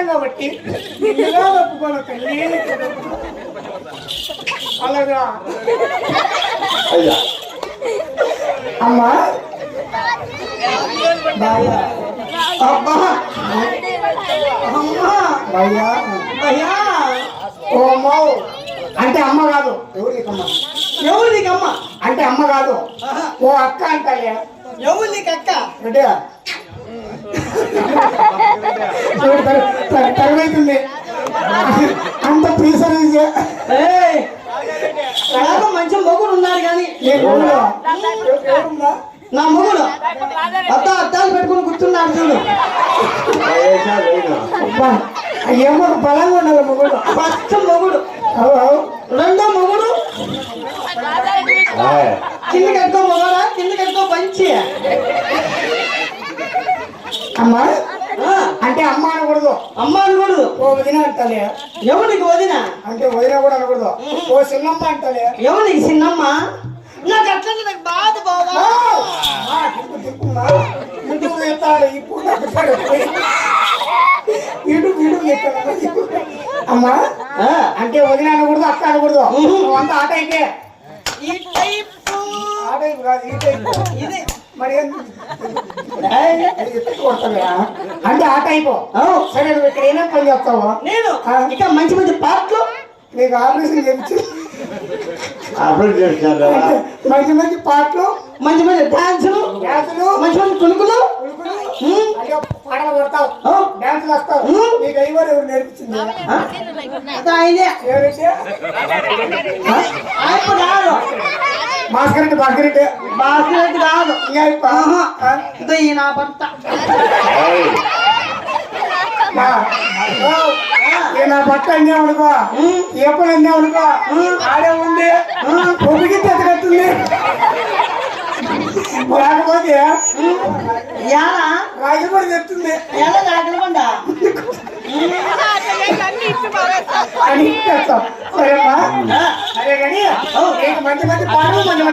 చేశాం కాబట్టి నిన్నుగా ఒప్పుకోను తల్లి. అలాగా అమ్మా అబ్బా అమ్మా భయ్యా భయ్యా ఓ అమ్మ అంటే అమ్మ కాదు. ఎవరు నీకమ్మ అంటే అమ్మ కాదు. ఓ అక్క అంటాలే. ఎవరు నీకు అక్క అంటే తరగతుంది అంత ప్రీసర్ మంచి మొగుడు ఉన్నారు కానీ నా మొగుడు అద్దాలు పెట్టుకుని కూర్చున్నాడు చూడు. ఏమో బలంగా ఉండాలి మొగుడు. ఫస్ట్ మొగుడు, రెండో మొగుడు కింద కట్టుకో మొగడా, కింద కట్టుకో పంచి. అమ్మా అంటే అమ్మ అనకూడదు. అమ్మ అనకూడదు. ఓ వదిన అంటాలే. ఎవరికి వదిన అంటే వదిన కూడా అనకూడదు. ఓ చిన్నమ్మ అంటాలే. ఎవరికి చిన్నమ్మ? నాకు అట్లా నాకు బాధ బాబా. ఇటు ఎత్తాడు ఇప్పుడు ఇటు అమ్మా అంటే వదిన అనకూడదు, అక్క అనకూడదు. అంతా ఆ టైపే. ఈ టైపు ఆ టైపు కాదు, ఈ టైపు ఇది. మరి అంటే ఆ టైపు. సరే నువ్వు ఇక్కడ ఏమేమి పని చేస్తావు? నేను ఇక మంచి మంచి పాటలు నీకు ఆపరేషన్ చేయించు. మంచి మంచి పాటలు, మంచి మంచి డాన్సులు, మంచి మంచి కులుకులు పాటలు కొడతావు, డాన్సులు వస్తావు. నీకు అయ్యవారు ఎవరు నేర్పించింది? భాస్కరెడ్డి భాస్కరెడ్డి భాస్కరెడ్డి కాదు. నా భర్త నా భర్త అన్నామనుకో, ఎప్పుడు అన్నామనుకో ఆడే ఉంది పొగికి తెచ్చగట్టుంది. లేకపోతే రాగి కూడా చెప్తుంది అని. సరేమ్మా, సరే కానీ మంచి మంచి పాటలు మంచి